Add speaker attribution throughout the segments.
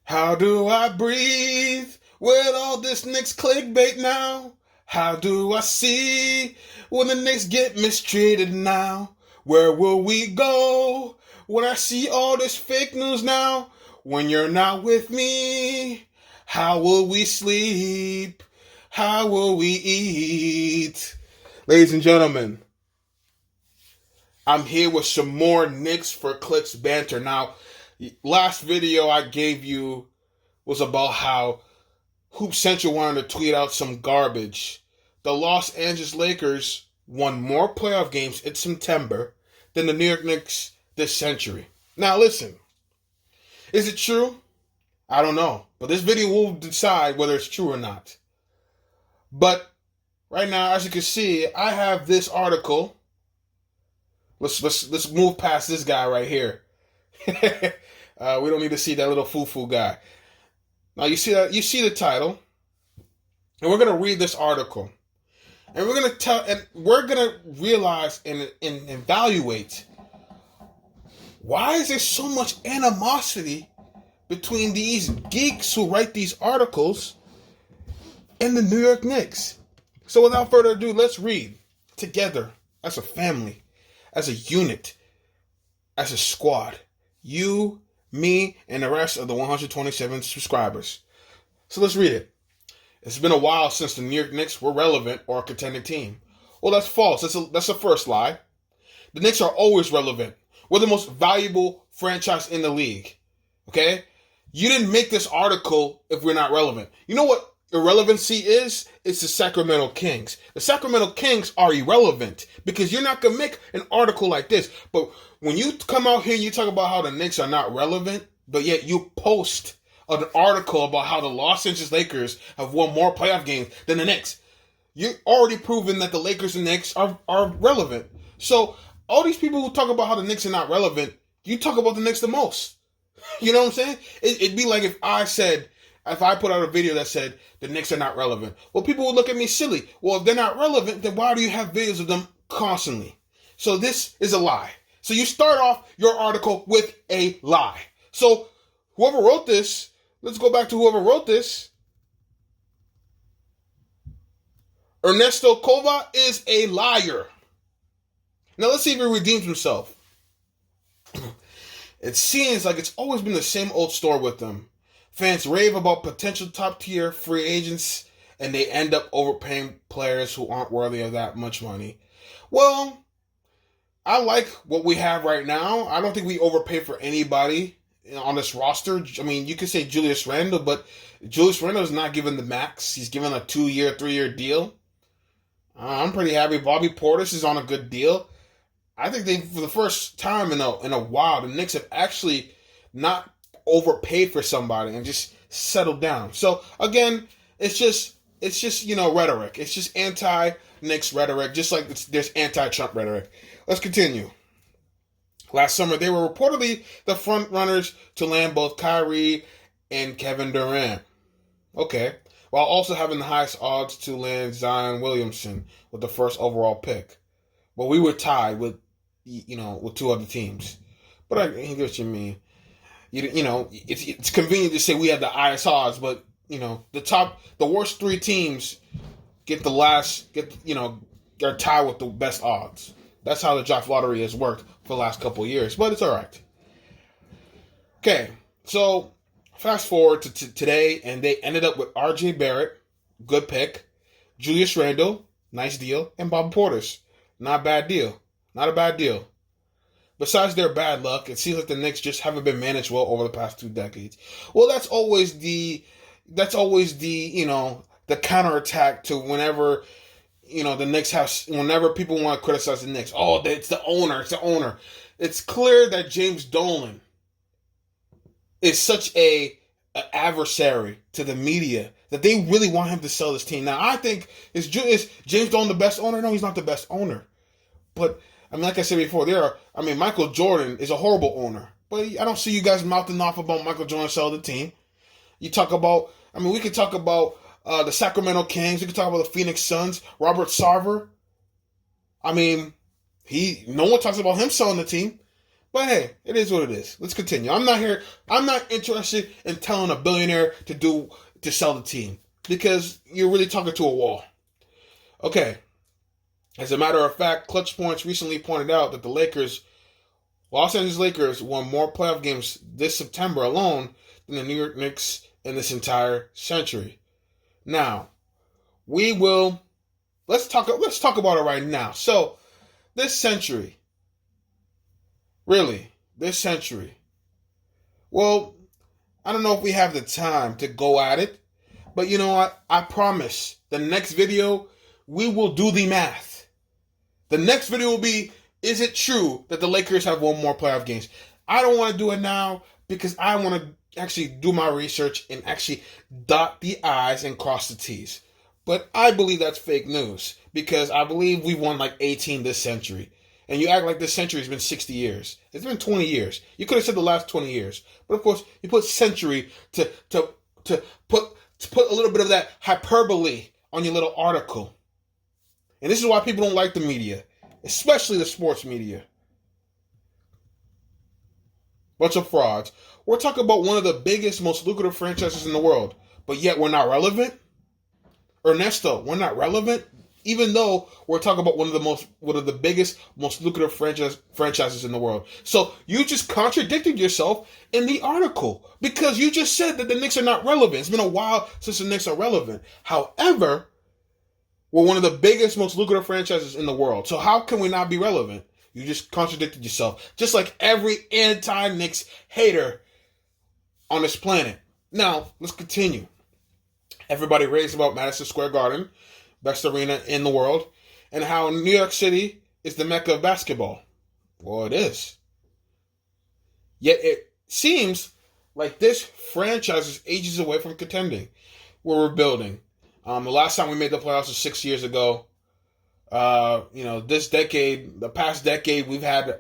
Speaker 1: How do I breathe with all this Knicks clickbait now? How do I see when the Knicks get mistreated now? Where will we go when I see all this fake news now? When you're not with me, how will we sleep? How will we eat? Ladies and gentlemen, I'm here with some more Knicks for Clicks banter. Now, last video I gave you was about how Hoop Central wanted to tweet out some garbage. The Los Angeles Lakers won more playoff games in September than the New York Knicks this century. Now listen, is it true? I don't know, but this video will decide whether it's true or not. But right now, as you can see, I have this article. Let's move past this guy right here. We don't need to see that little foo-foo guy. Now you see the title, and we're gonna read this article, and we're gonna realize and evaluate why is there so much animosity between these geeks who write these articles and the New York Knicks. So without further ado, let's read together as a family, as a unit, as a squad. You, me, and the rest of the 127 subscribers. So let's read it. It's been a while since the New York Knicks were relevant or a contending team. Well, that's false. That's the first lie. The Knicks are always relevant. We're the most valuable franchise in the league. Okay? You didn't make this article if we're not relevant. You know what irrelevancy is? It's the Sacramento Kings. The Sacramento Kings are irrelevant because you're not going to make an article like this. But when you come out here and you talk about how the Knicks are not relevant, but yet you post an article about how the Los Angeles Lakers have won more playoff games than the Knicks, you're already proven that the Lakers and Knicks are relevant. So all these people who talk about how the Knicks are not relevant, you talk about the Knicks the most. You know what I'm saying? It'd be like if I put out a video that said the Knicks are not relevant. Well, people would look at me silly. Well, if they're not relevant, then why do you have videos of them constantly? So this is a lie. So you start off your article with a lie. So whoever wrote this, let's go back to whoever wrote this. Ernesto Cova is a liar. Now let's see if he redeems himself. It seems like it's always been the same old story with them. Fans rave about potential top-tier free agents, and they end up overpaying players who aren't worthy of that much money. Well, I like what we have right now. I don't think we overpay for anybody on this roster. I mean, you could say Julius Randle, but Julius Randle is not given the max. He's given a 2-year, 3-year deal. I'm pretty happy. Bobby Portis is on a good deal. I think for the first time in a while, the Knicks have actually not overpaid for somebody and just settled down. So again, it's just rhetoric. It's just anti-Knicks rhetoric, just like there's anti-Trump rhetoric. Let's continue. Last summer, they were reportedly the front runners to land both Kyrie and Kevin Durant. Okay. While also having the highest odds to land Zion Williamson with the first overall pick. But we were tied with two other teams. But I get what you mean. It's convenient to say we have the highest odds, but the worst 3 teams are tied with the best odds. That's how the draft lottery has worked for the last couple of years, but it's all right. Okay, so fast forward to today, and they ended up with R.J. Barrett, good pick, Julius Randle, nice deal, and Bob Portis, not a bad deal. Not a bad deal. Besides their bad luck, it seems like the Knicks just haven't been managed well over the past 2 decades. Well, that's always the counterattack to whenever the Knicks whenever people want to criticize the Knicks. Oh, it's the owner. It's clear that James Dolan is such an adversary to the media that they really want him to sell this team. Now, I think is James Dolan the best owner? No, he's not the best owner. But like I said before, Michael Jordan is a horrible owner. But I don't see you guys mouthing off about Michael Jordan selling the team. You talk about, we could talk about the Sacramento Kings. We could talk about the Phoenix Suns. Robert Sarver. No one talks about him selling the team. But hey, it is what it is. Let's continue. I'm not interested in telling a billionaire to sell the team because you're really talking to a wall. Okay. As a matter of fact, Clutch Points recently pointed out that the Los Angeles Lakers won more playoff games this September alone than the New York Knicks in this entire century. Now, let's talk about it right now. So, this century, well, I don't know if we have the time to go at it, but you know what? I promise the next video, we will do the math. The next video will be, is it true that the Lakers have won more playoff games? I don't want to do it now because I want to actually do my research and actually dot the I's and cross the T's. But I believe that's fake news because I believe we've won like 18 this century. And you act like this century has been 60 years. It's been 20 years. You could have said the last 20 years. But of course, you put century to put a little bit of that hyperbole on your little article. And this is why people don't like the media, especially the sports media. Bunch of frauds. We're talking about one of the biggest, most lucrative franchises in the world, but yet we're not relevant? Ernesto, we're not relevant? Even though we're talking about one of the biggest, most lucrative franchises in the world. So you just contradicted yourself in the article because you just said that the Knicks are not relevant. It's been a while since the Knicks are relevant. However, we're one of the biggest, most lucrative franchises in the world. So how can we not be relevant? You just contradicted yourself. Just like every anti-Knicks hater on this planet. Now, let's continue. Everybody raves about Madison Square Garden, best arena in the world, and how New York City is the mecca of basketball. Well, it is. Yet it seems like this franchise is ages away from contending. We're rebuilding. The last time we made the playoffs was 6 years ago. The past decade, we've had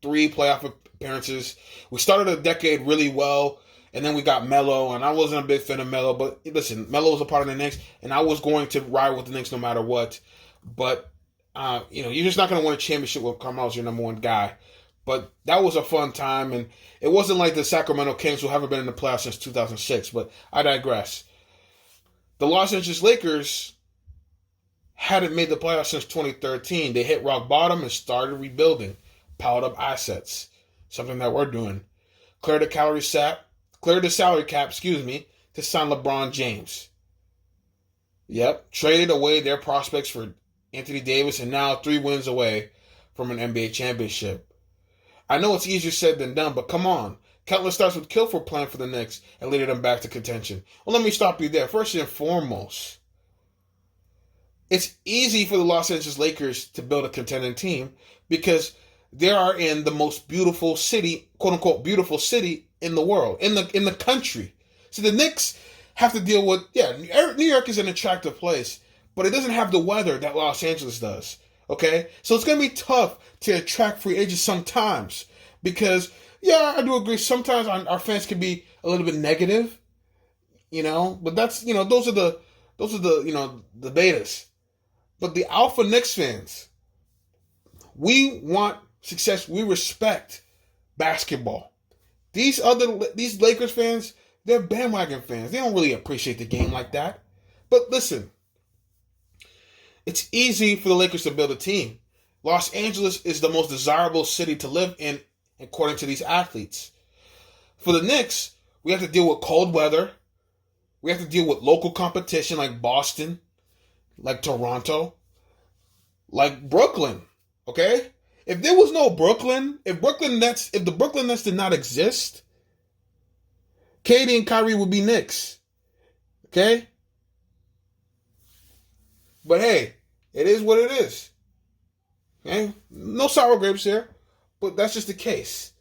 Speaker 1: 3 playoff appearances. We started a decade really well, and then we got Melo, and I wasn't a big fan of Melo, but listen, Melo was a part of the Knicks, and I was going to ride with the Knicks no matter what. But, you're just not going to win a championship with Carmelo's your number one guy. But that was a fun time, and it wasn't like the Sacramento Kings who haven't been in the playoffs since 2006, but I digress. The Los Angeles Lakers hadn't made the playoffs since 2013. They hit rock bottom and started rebuilding, piled up assets, something that we're doing. Cleared the salary cap, to sign LeBron James. Yep, traded away their prospects for Anthony Davis and now 3 wins away from an NBA championship. I know it's easier said than done, but come on. Countless starts with Kilford playing for the Knicks and leading them back to contention. Well, let me stop you there. First and foremost, it's easy for the Los Angeles Lakers to build a contending team because they are in the most beautiful city, quote unquote, beautiful city in the world, in the country. So the Knicks have to deal with, New York is an attractive place, but it doesn't have the weather that Los Angeles does. Okay? So it's going to be tough to attract free agents sometimes because, I do agree. Sometimes our fans can be a little bit negative, but that's, those are the betas. But the alpha Knicks fans, we want success. We respect basketball. These Lakers fans, they're bandwagon fans. They don't really appreciate the game like that. But listen, it's easy for the Lakers to build a team. Los Angeles is the most desirable city to live in, according to these athletes. For the Knicks, we have to deal with cold weather. We have to deal with local competition like Boston, like Toronto, like Brooklyn. Okay? If there was no Brooklyn, if the Brooklyn Nets did not exist, KD and Kyrie would be Knicks. Okay? But hey, it is what it is. Okay? No sour grapes here, but that's just the case.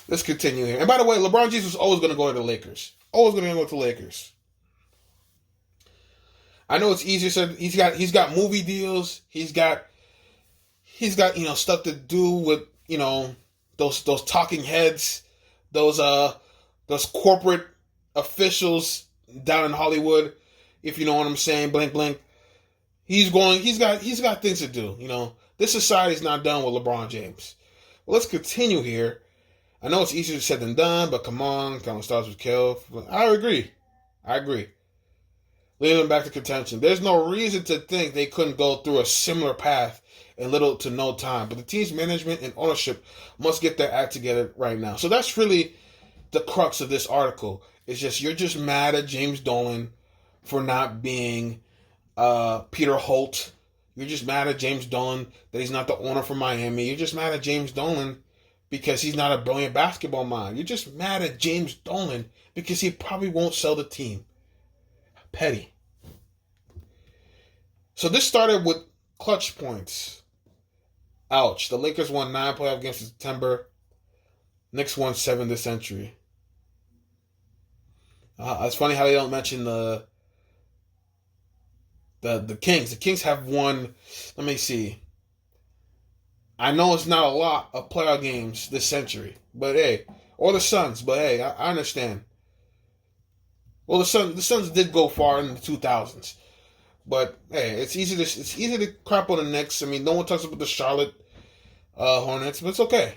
Speaker 1: Let's continue here. And by the way, LeBron James was always going to go to the Lakers. Always going to go to the Lakers. I know it's easier said. He's got movie deals. He's got stuff to do with those talking heads, those corporate officials down in Hollywood, if you know what I'm saying. Blink blink. He's got things to do. This society's not done with LeBron James. Well, let's continue here. I know it's easier said than done, but come on, kind of starts with Kill. I agree. Leading them back to contention. There's no reason to think they couldn't go through a similar path in little to no time. But the team's management and ownership must get their act together right now. So that's really the crux of this article. It's just you're just mad at James Dolan for not being Peter Holt. You're just mad at James Dolan that he's not the owner for Miami. You're just mad at James Dolan because he's not a brilliant basketball mind. You're just mad at James Dolan because he probably won't sell the team. Petty. So this started with clutch points. Ouch. The Lakers won 9 playoff games in September. Knicks won 7 this century. It's funny how they don't mention the Kings. The Kings have won, let me see. I know it's not a lot of playoff games this century, but hey, or the Suns, but hey, I understand. Well, the Suns did go far in the 2000s, but hey, it's easy to crap on the Knicks. I mean, no one talks about the Charlotte Hornets, but it's okay.